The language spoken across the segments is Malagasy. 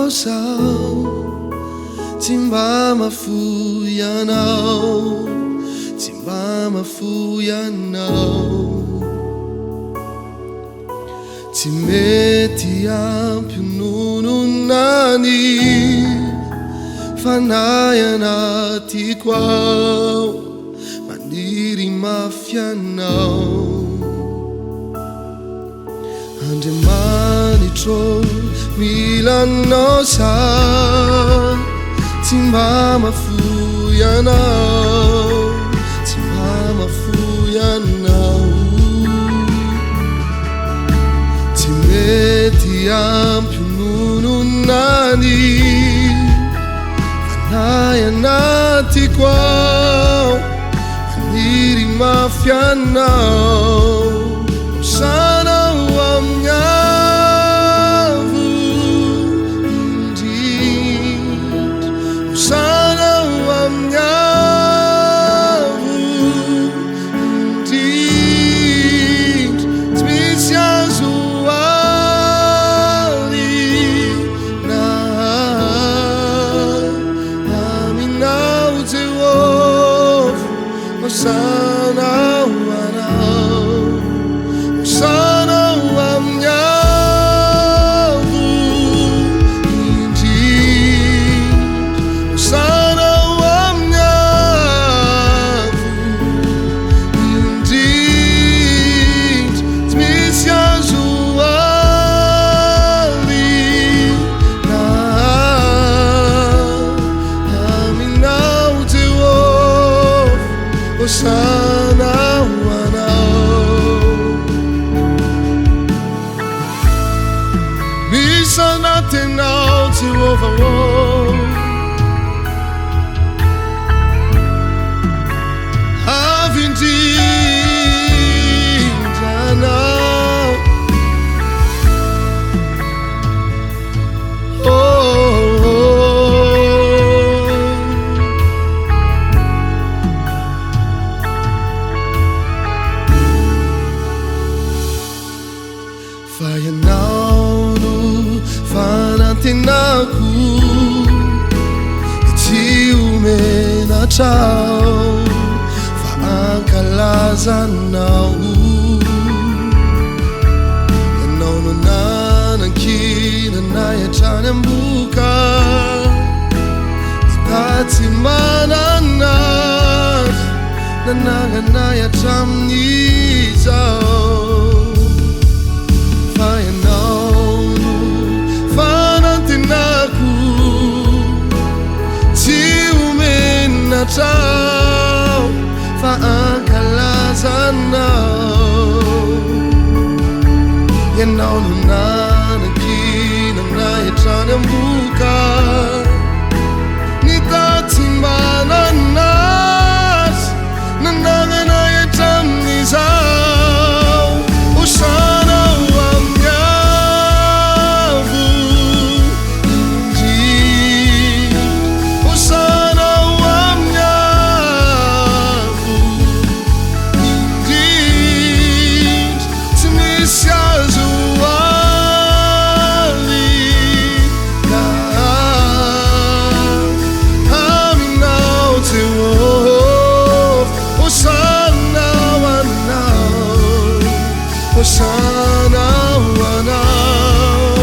sao tsy mba mafoy anao, tsy mba mafoy anao. Tsy mety ampy nononany fanahy anatiko ao, maniry mafy anao. Andriamanitro milanao sa tsy mba mafoy anao, tsy mba mafoy anao. Tsy mety ampy nononany fanahy anatiko ao, maniry mafy anao. Sanao amin'ny avo indrindra, sanao amin'ny avo indrindra. Tsy misy azo alina aminao Jehovah, sanao anao. Sanao amin'ny avo indrindra, sanao amin'ny avo indrindra. Tsy misy azo alina aminao Jehovah, sanao anao. Misy anatinao Jehovah, avy indrindra anao. Fa ianao no fanatenako, tsy omenatrao fa ankalazanao. Ianao no nanankina hatrany amboka, nitatsy mananazy nananganay hatramin'izao. Fa ianao no fanatenako, tsy omenatrao fa ankalazanao. Ianao no nanankina hatrany amboka, nitatsy mananazy nananganay hatramin'izao. Sanao amin'ny avo indrindra, sanao amin'ny avo indrindra. Tsy misy azo alina aminao Jehovah, sanao anao. Sanao anao,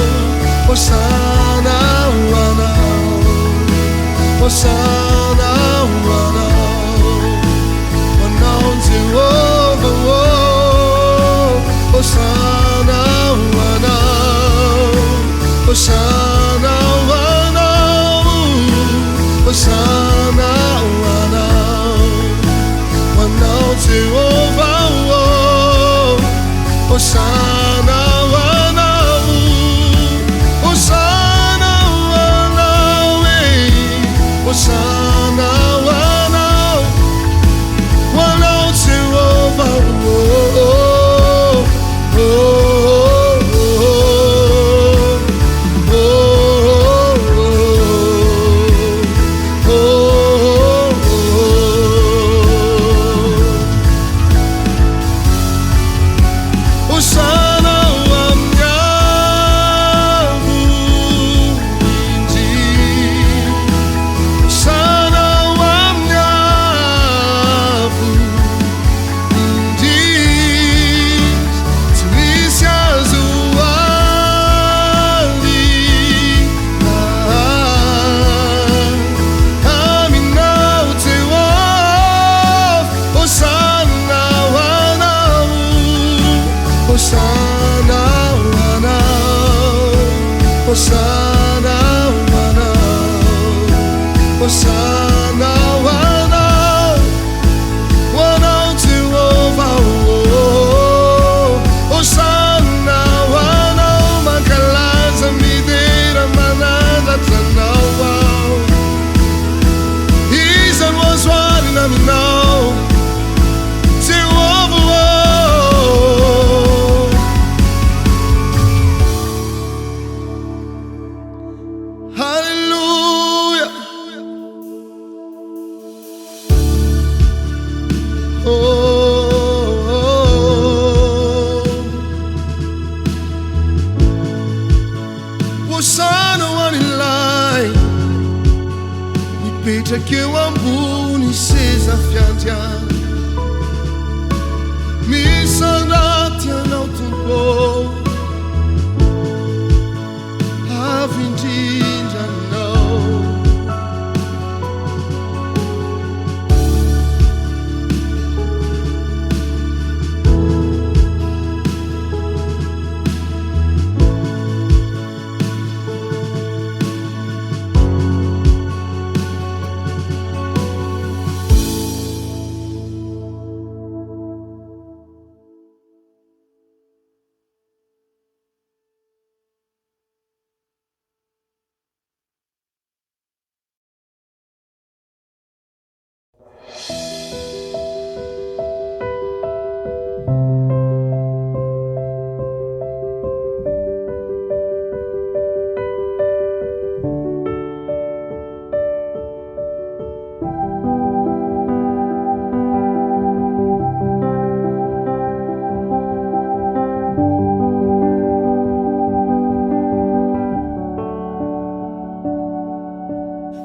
sanao anao, sanao anao. Anao Jehovah, sanao anao, sanao anao, sanao anao. Anao Jehovah, sanao anao, sanao anao, sanao anao. Anao Jehovah, mipetraka eo ambony seza fiandriana misanaty anao tompo avy indrindra anao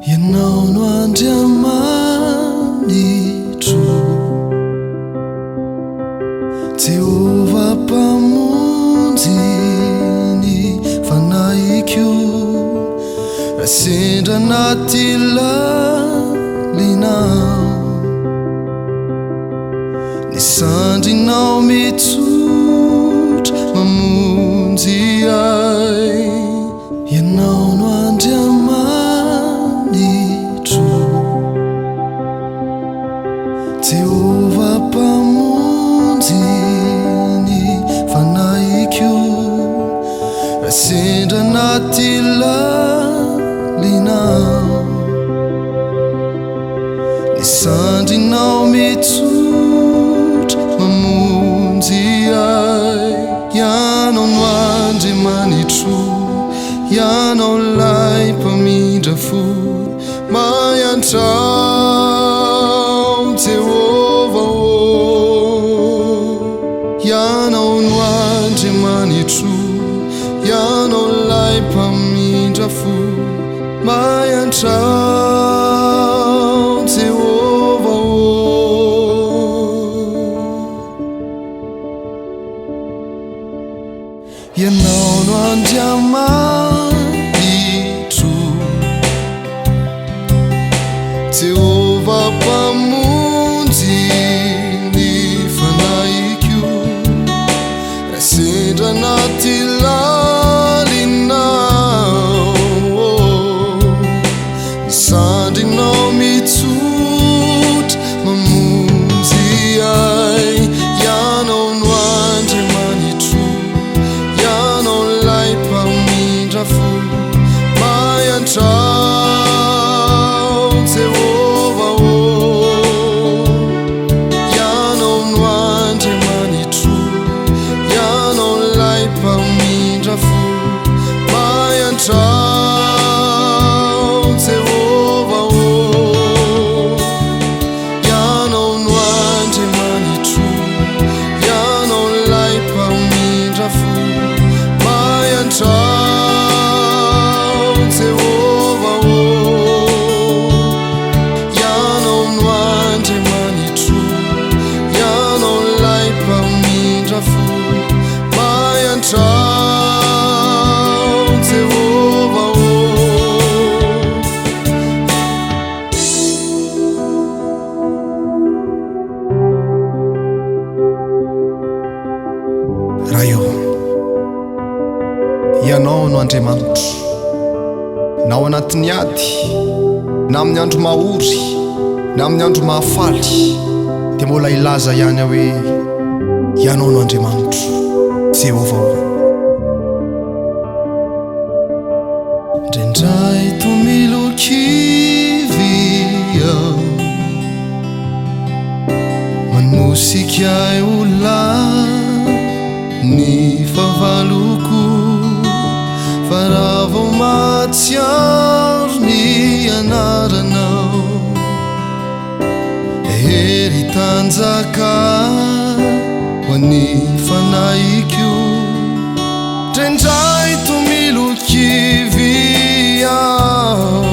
ianao no andriamanitro Jehovah mpamonjy ny fanaiko raha sendra anaty lalinao ny sandrinao mitsotra mamonjy ahy ianao no andriamanitro Jehovah mpamonjy ny fanaiko raha sendra anaty lalinao ny sandrinao mitsotra mamonjy ahy ianao no andriamanitro ianao lay mpamindra fo mayantrao Jehovah ianao no andriamanitro ianao lay mpamindra fo mayantrao Jehovah ianao no andriamanitro Jehovah mpamonjy ny fanaiko raha sendra anaty lalinao ny sandrinao mitsotra mamonjy ahy ianao no andriamanitro ianao lay mpamindra fo mayantrao Jehovah ianao no andriamanitro ianao lay mpamindra fo mayantrao Jehovah ianao no andriamanitro ianao lay mpamindra fo mayantrao Jehovah ianao no andriamanitro ianao lay mpamindra fo mayantrao Jehovah raha eo ianao no andriamanitro na ao anatin'ny ady na amin'ny andro mahory na amin'ny andro mahafaly dia mbola ilaza ihany hoe ianao no andriamanitro Jehovah indraindray tomilokivy aho manosika ola ny fahavaloko fa raha vao matsiaro ny anaranao hery tanjaka ho an'ny fanaiko indraindray tomilokivy aho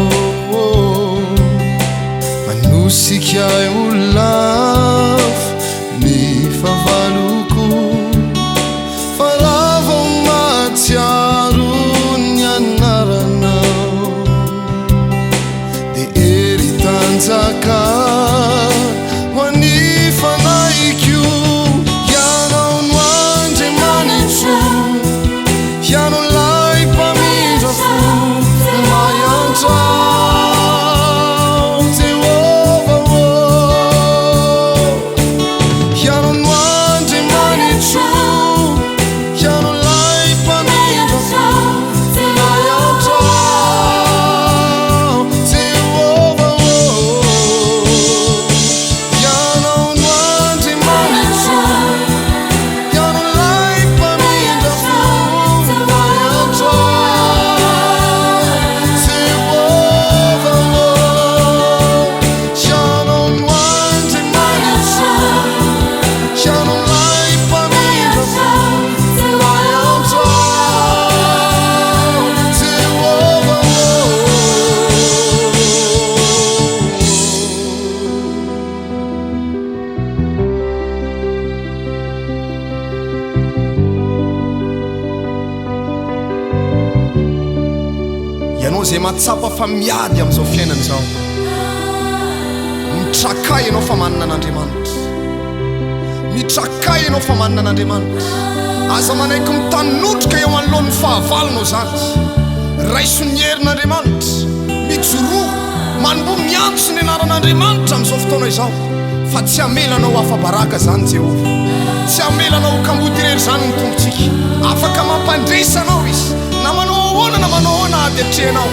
anao zay matsapa fa miady amin'izao fiainana izao. Mitrakay ianao fa manana an'Andriamanitra, mitrakay ianao fa manana an'Andriamanitra. Aza manaiky mitanotrika eo anoloan'ny fahavalonao zany, raiso ny herin'Andriamanitra, mijoroa manombo miantso ny anaran'Andriamanitra amin'izao fotoana izao. Fa tsy hamelanao hafa-baraka zany Jehova, tsy hamelanao kamody irery zany ny tompontsika. Afaka mampandresanao izy, na manao ahoana na manao ahoana ady atrehanao.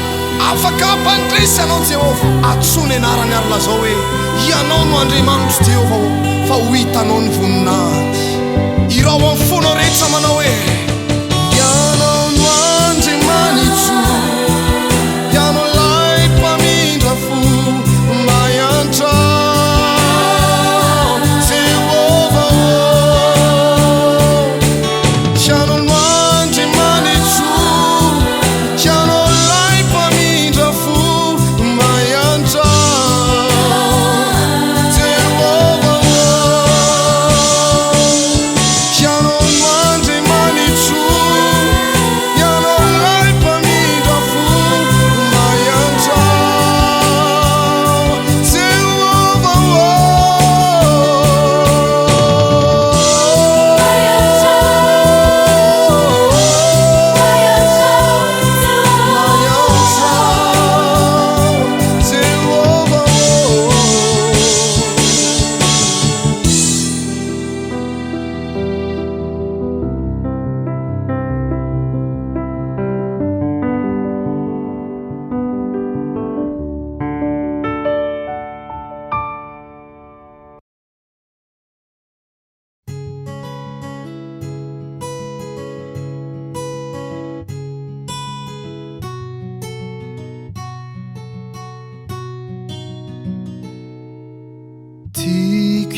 Afaka hampandresanao Jehova. Atsony anarany arina zao hoe ianao no Andriamanitra Jehova, fa ho hitanao ny voninahity. Irao amin'ny fonao rehetra manao hoe ianao no Andriamanitra, ianao lay mpamindra fo mba hiantra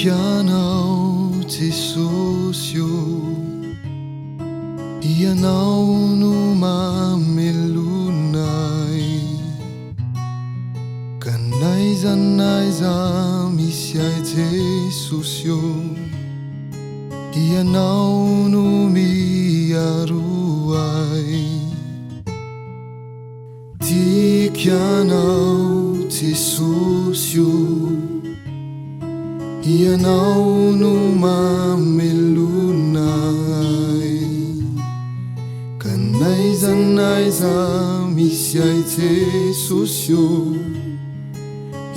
Ianao Jesosy io, ianao no mamelonay, ka n'aiza n'aiza misy ahy Jesosy io, ianao no miaro ahy. Tiako ianao Jesosy io, ianao no mamelonay, ka n'aiza n'aiza misy ahy Jesosy io,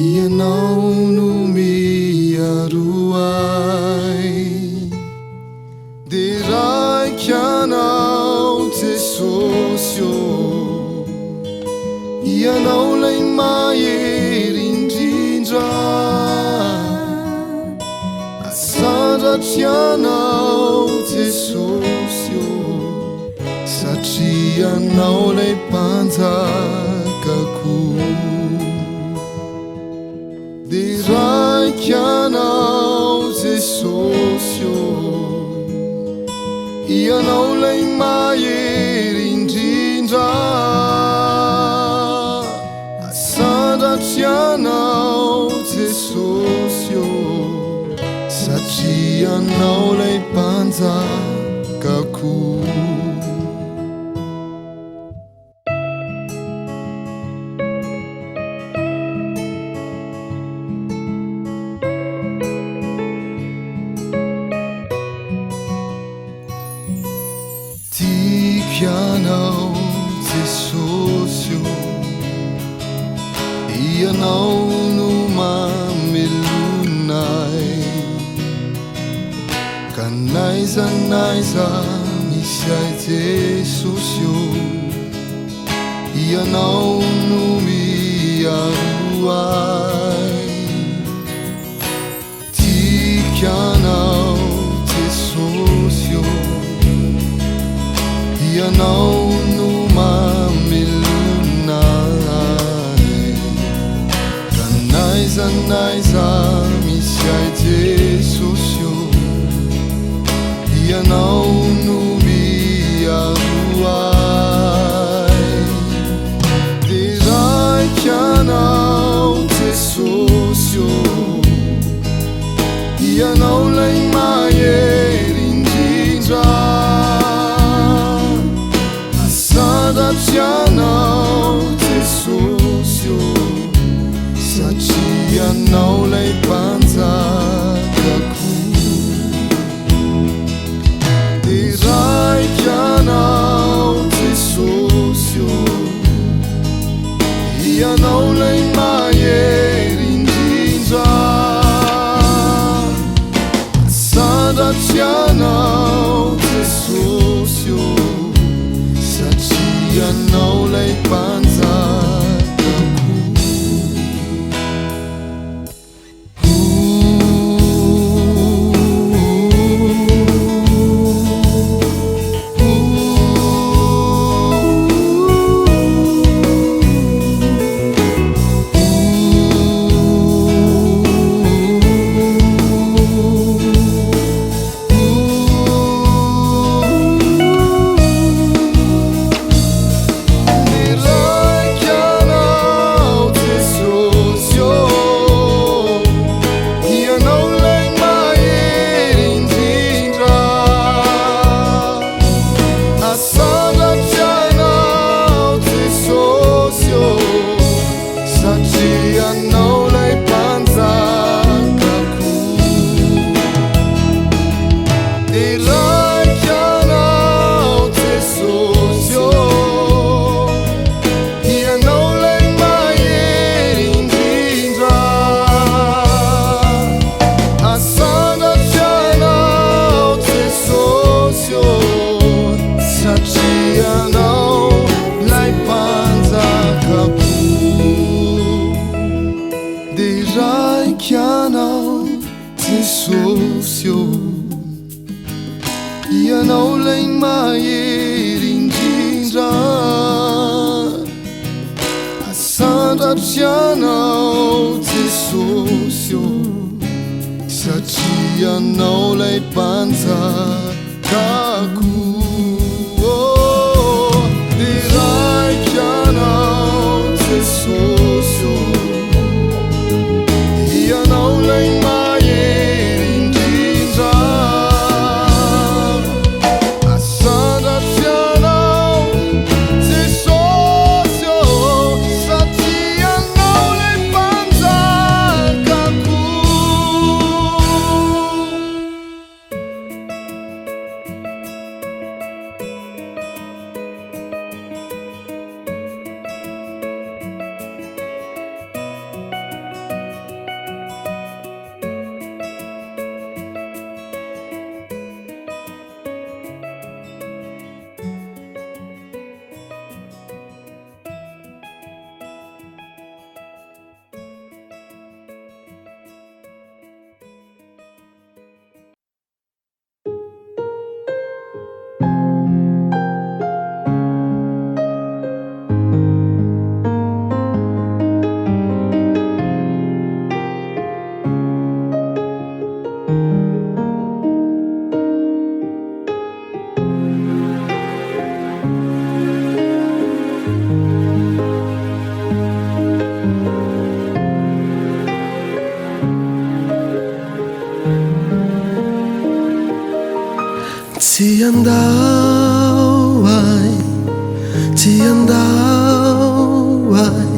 ianao no miaro ahy. De raiky anao Jesosy io, ianao lay mahery indrindra, sandratrianao Jesosy io, satria anao lay mpanjakako. De raiky anao Jesosy io, ianao lay mahery indrindra, sandratrianao Jesosy io, satria anao lay mpanjakako. Tiako ianao Jesosy io, ianao no mamelonay, ka n'aiza n'aiza misy ahy Jesosy io, ianao no miaro ahy. Tiako ianao Jesosy io, ianao no mamelonay, ka n'aiza n'aiza misy ahy Jesosy io, ianao no miaro ahy. De raiky anao Jesosy io, ianao lay mahery indrindra, tianao Jesosy io satria anao lay mpanjakako Ianao lay mahery indrindra asandratrianao Jesosy io satria anao lay mpanjakako dia raiky anao Jesosy io ianao lay mahery indrindra Tsy andao ay, tsy andao ay,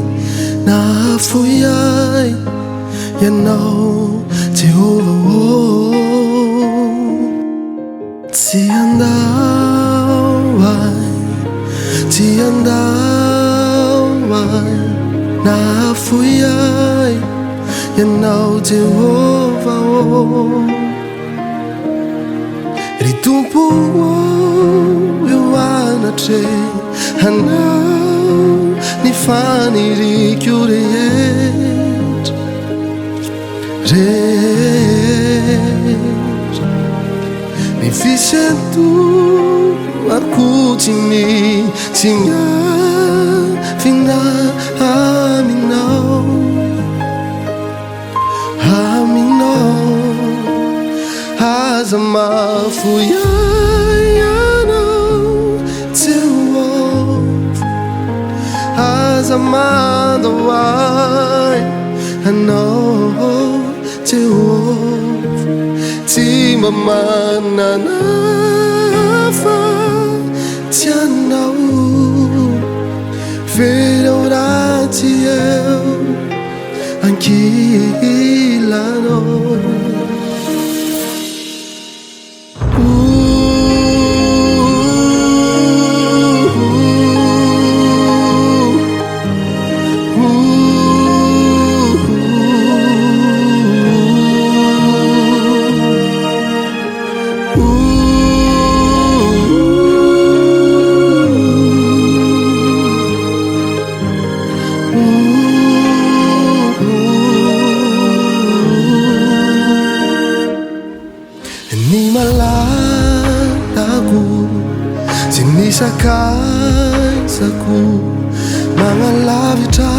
nahafoy ay ianao Jehova Tsy andao ay, tsy andao ay, nahafoy ay ianao Jehova Ry tompo eo anatre hanao ny faniriko rehetra ny fisandohako tsy miafina aminao aza mafoy ianao Jehova aza mandao ay anao Jehova tsy mba manana hafa tsy anao verao ratsy eo ankilanao Ny malalako sy ny sakaizako magnalavitra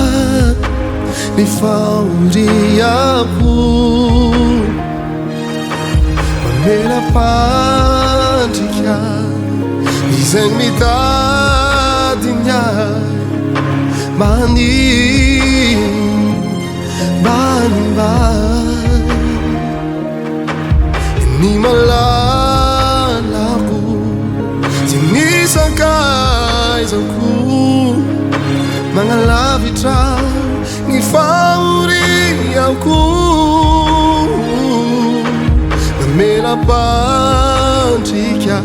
ny fahoriako mamelapandrika izay mitadiny ahy manimbany ny malalako sy ny sakaizako magnalavitra ny fahoriako mamelapandrika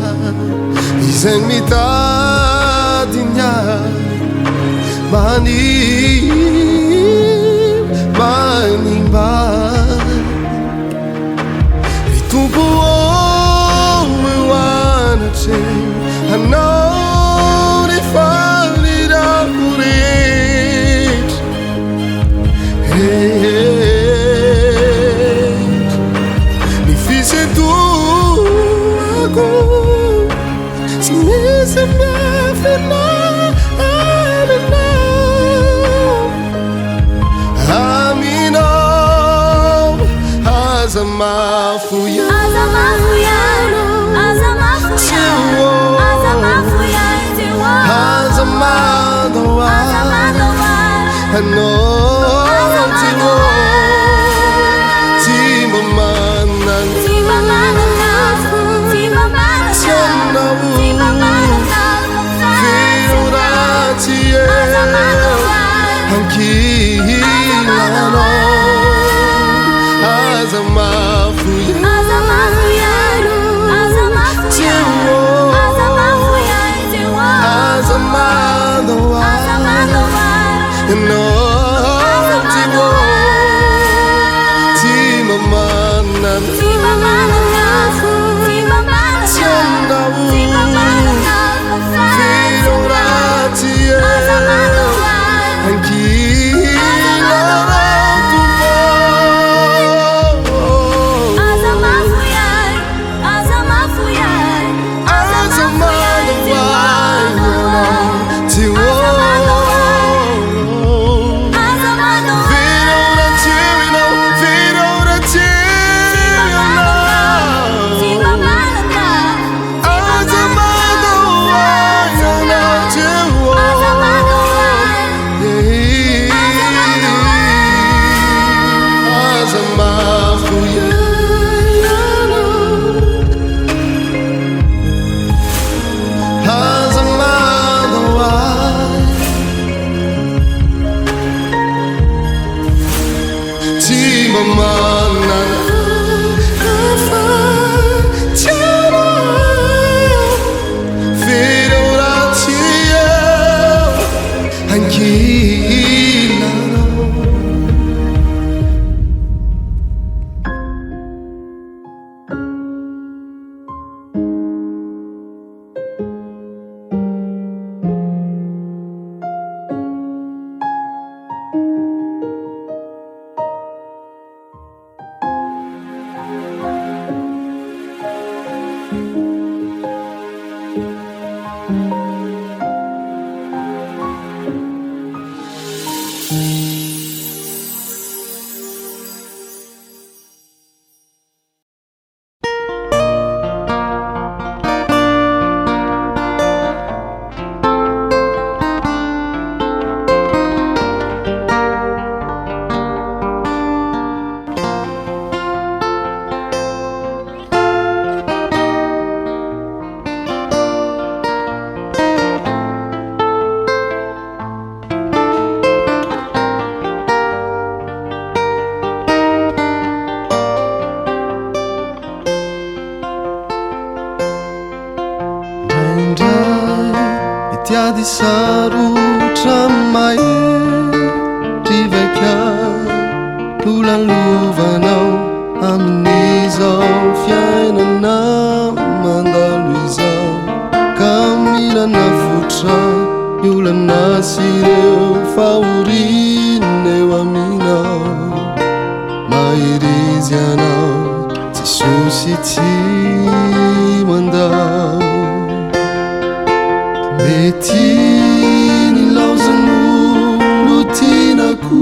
izay mitadiny ahy manimbany ny tompo eo anatry anao ny falirako rehetra ny fisedoako tsy misy miafina Tiadi sarotra mahetrivaka lolalovanao amin'izao fiainana mandalo izao ka milana votra miolana sy ireo fahorina eo aminao mahirizy anao Jesosy ty mandao mety ny laozan'olo tianako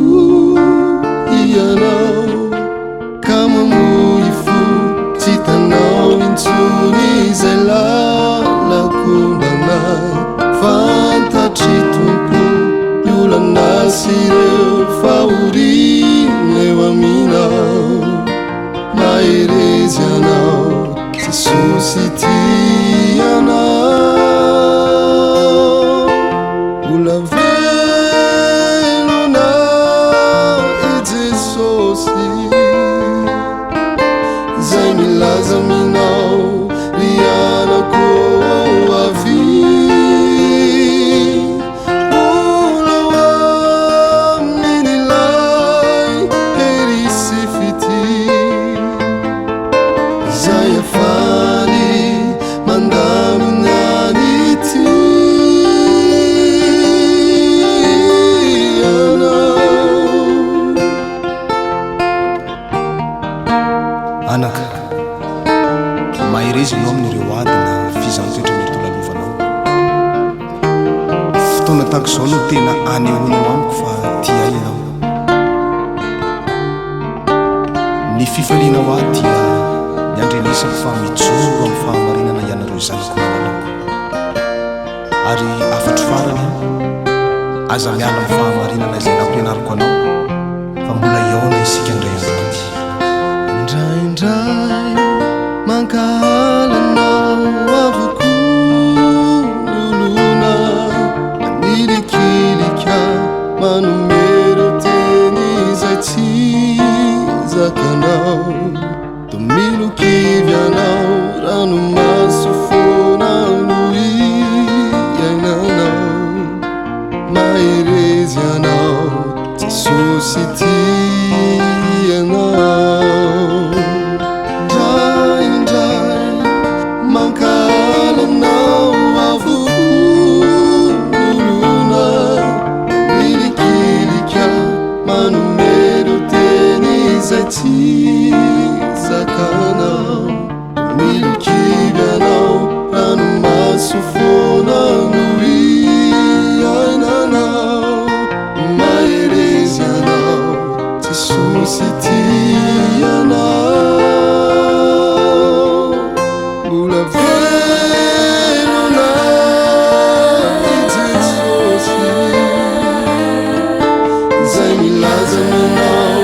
ianao ka mamoy fo tsy hitanao intsony izay lalako mbanay fantatry tompo ny olana sy ireo fahorina eo aminao maherezy anao Jesosy tianao ola velonao e Jesosy zay milaza aminao ry anako avy ola amin'ilay herisy fity zay afaly mandaminany ty anaka maherezy anao amin'ireo adina fizantoetra mety holalovanao fotoana tahako izao no tena anehoanao amiko fa tia ianao ny fifalianao ahy dia ny andrenesako fa mijoro amin'ny fahamarinana ianareo zanako nananako ary afatro farany aza miala amin'ny fahamarinana izay nampianariko anao fa mbola iaona isika indray androany indraindray mankahalanao avoko ny olona manilikilika manomero teny izay tsy zakanao do milokivy anao rano maso fona no iainanao maherezy anao Jesosy tianao mankalanao avoko olona milikilika manomero teny izay tsy zakanao milokivy anao rano maso fona no iainanao maherezy anao Jesosy tianao mbola milaza aminao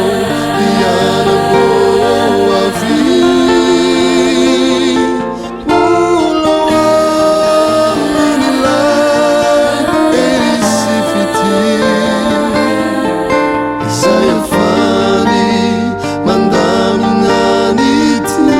ianako avy olo amin'ilay herisy fity izay afany mandaminany ty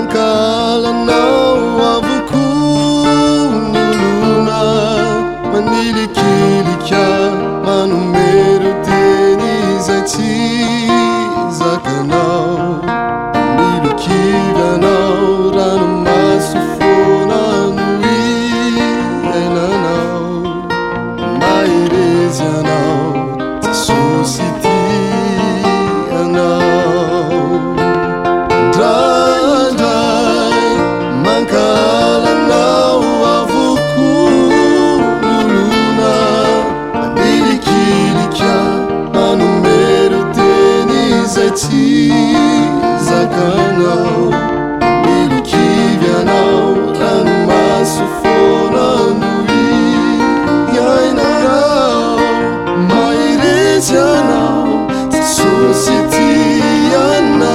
mankalanao avoko ny olona manilikilika manomero teny izay tsy zakanao milokivy anao rano maso fona no iainanao maherezy anao Jesosy tianao mankalanao avoko ny olona manilikilika ianao Jesosy tianao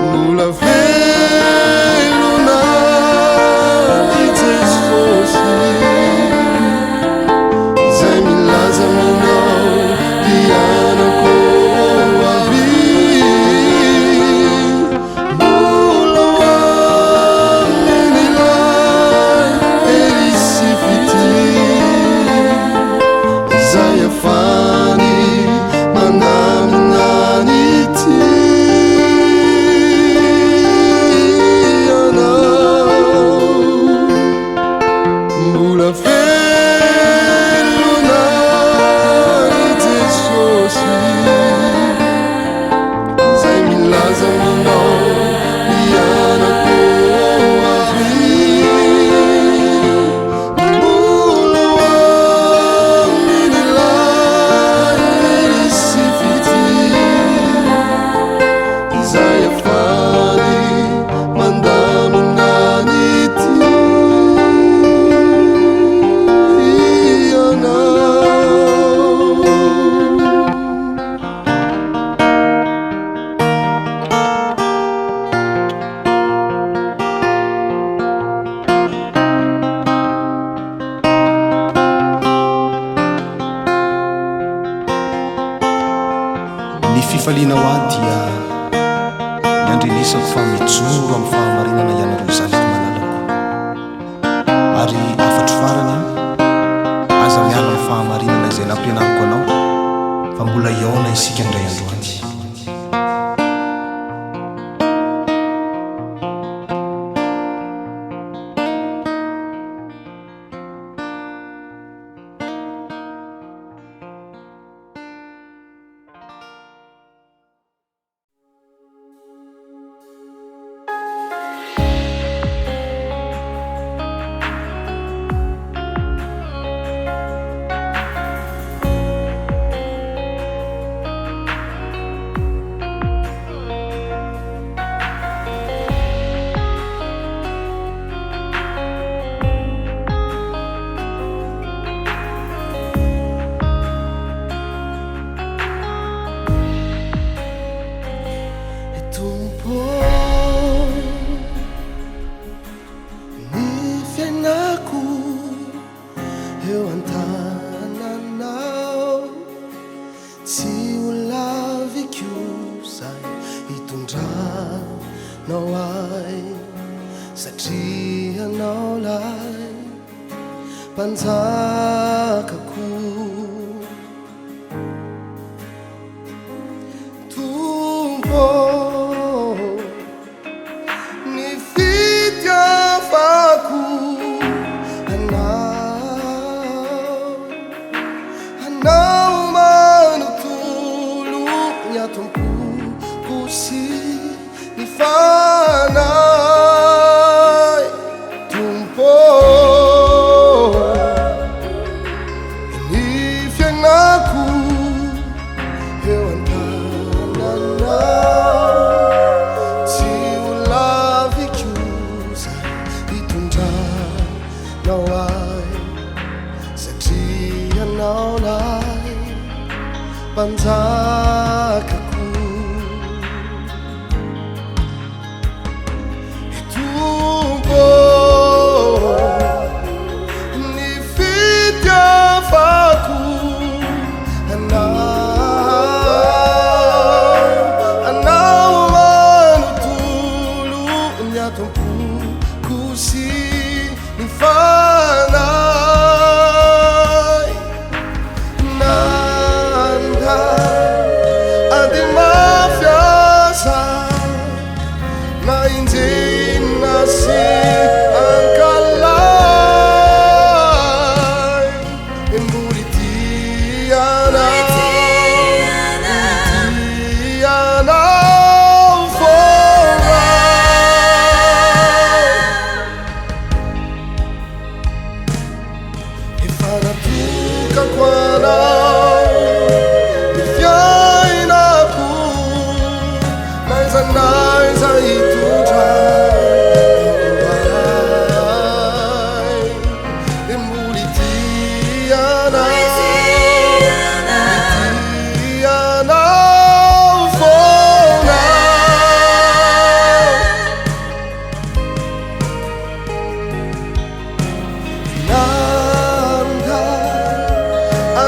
Mbola velona I Jesosy Zay milaza aminao Ianako avy Mbola amin'ilay erisy fity Zay afany manaminany ity Ianao Mbola velona I Jesosy Zay milaza aminao Ianako avy Mbola amin'ilay erisy fity Zay afany mandaminany ity Ny fifaliana ho ahy dia miandrenisako fa mijoro amin'ny fahamarinana ianareo zanako mananako ary afatro farany aza miala amin'ny fahamarinana izay nampianariko anao fa mbola iaona isika indray androany Eo an-tananao tsy ho laviko zay hitondranao ahy satria anao lay mpanjakako Tompo ny fitiavako Anao manontolo ny atompoko sy ny fanay Tompo ny fiainako eo an-tananao tsy ho laviko zay hitondranao ahy satria anao lay mpanjakako Tompo ny fitiavako anao manontolo ny atompoko sy ny fanay Ady mafiasa na injena sy ankalay Emboli tianao fora Efa natukako anao ny fiainako Naiza hitondranao ahy Emboli tianao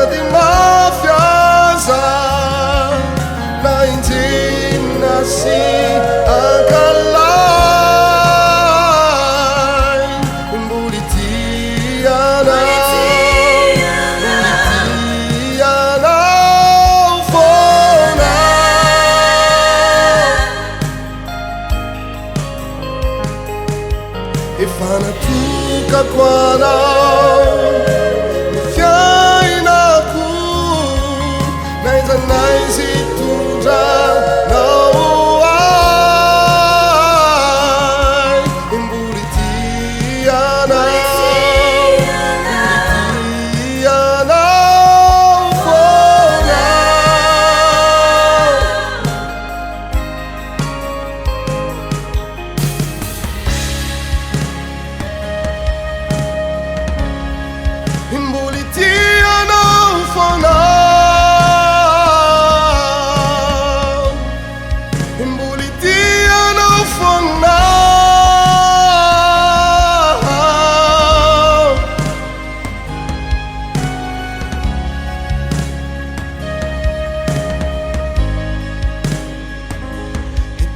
ady mafiaza na injina sy akalay mboly tianao foana efa natokako anao ny fiainako naiza naizy tondranao ay mboly tianao foana mboly tianao foana mboly tianao foana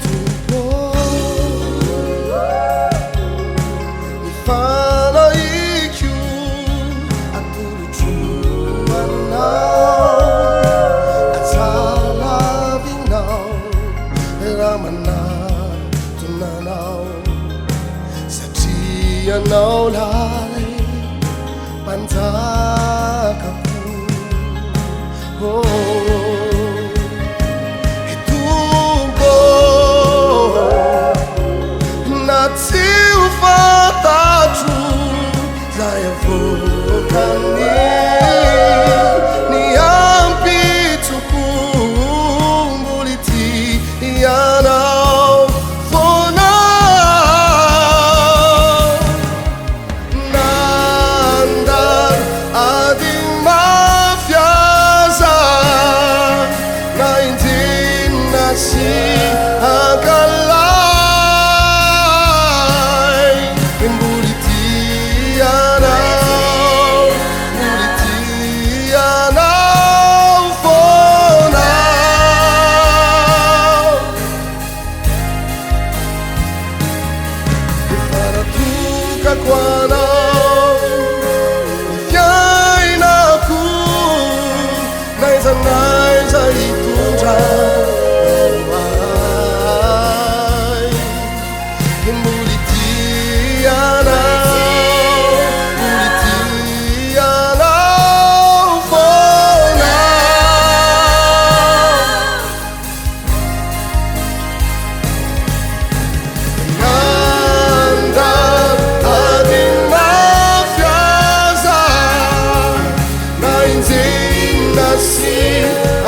Tompo mifanaiko Ianao lay mpanjakako Tompo na tsy ho fantatro zay avokany ny ampitsoko mboly tianao foana si akalay mboly tianao foana efa natokako anao ny fiainako naiza naiza hitondra see